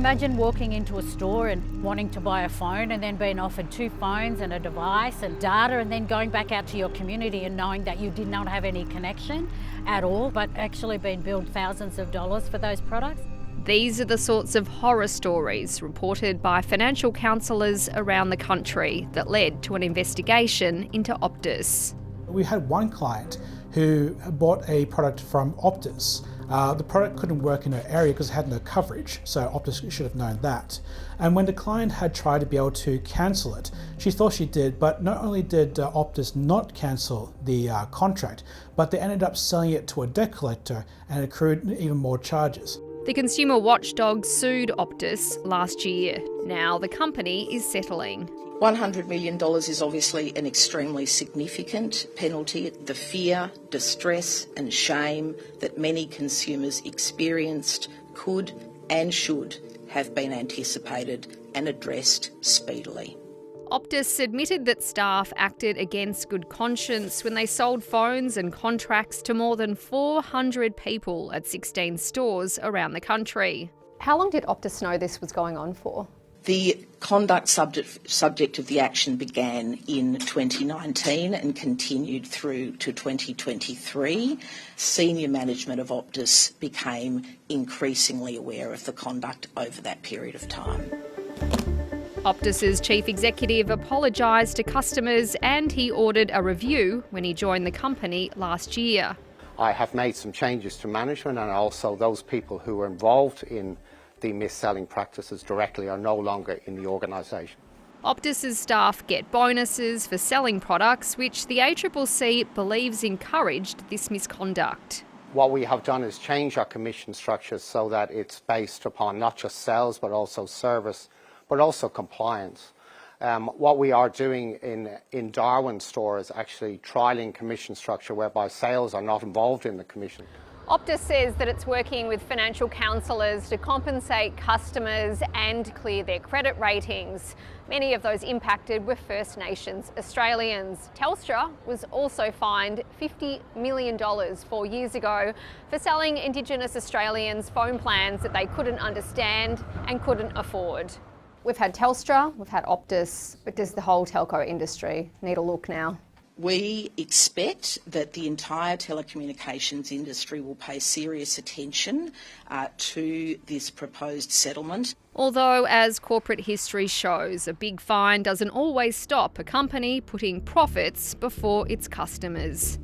Imagine walking into a store and wanting to buy a phone and then being offered 2 phones and a device and data, and then going back out to your community and knowing that you did not have any connection at all, but actually being billed thousands of dollars for those products. These are the sorts of horror stories reported by financial counsellors around the country that led to an investigation into Optus. We had one client who bought a product from Optus. The product couldn't work in her area because it had no coverage, so Optus should have known that. And when the client had tried to be able to cancel it, she thought she did, but not only did Optus not cancel the contract, but they ended up selling it to a debt collector and accrued even more charges. The consumer watchdog sued Optus last year. Now the company is settling. $100 million is obviously an extremely significant penalty. The fear, distress and shame that many consumers experienced could and should have been anticipated and addressed speedily. Optus admitted that staff acted against good conscience when they sold phones and contracts to more than 400 people at 16 stores around the country. How long did Optus know this was going on for? The conduct subject of the action began in 2019 and continued through to 2023. Senior management of Optus became increasingly aware of the conduct over that period of time. Optus's chief executive apologised to customers and he ordered a review when he joined the company last year. I have made some changes to management, and also those people who were involved in the mis-selling practices directly are no longer in the organisation. Optus's staff get bonuses for selling products, which the ACCC believes encouraged this misconduct. What we have done is change our commission structures so that it's based upon not just sales but also service, but also compliance. What we are doing in Darwin store is actually trialling commission structure whereby sales are not involved in the commission. Optus says that it's working with financial counsellors to compensate customers and clear their credit ratings. Many of those impacted were First Nations Australians. Telstra was also fined $50 million 4 years ago for selling Indigenous Australians phone plans that they couldn't understand and couldn't afford. We've had Telstra, we've had Optus, but does the whole telco industry need a look now? We expect that the entire telecommunications industry will pay serious attention to this proposed settlement. Although, as corporate history shows, a big fine doesn't always stop a company putting profits before its customers.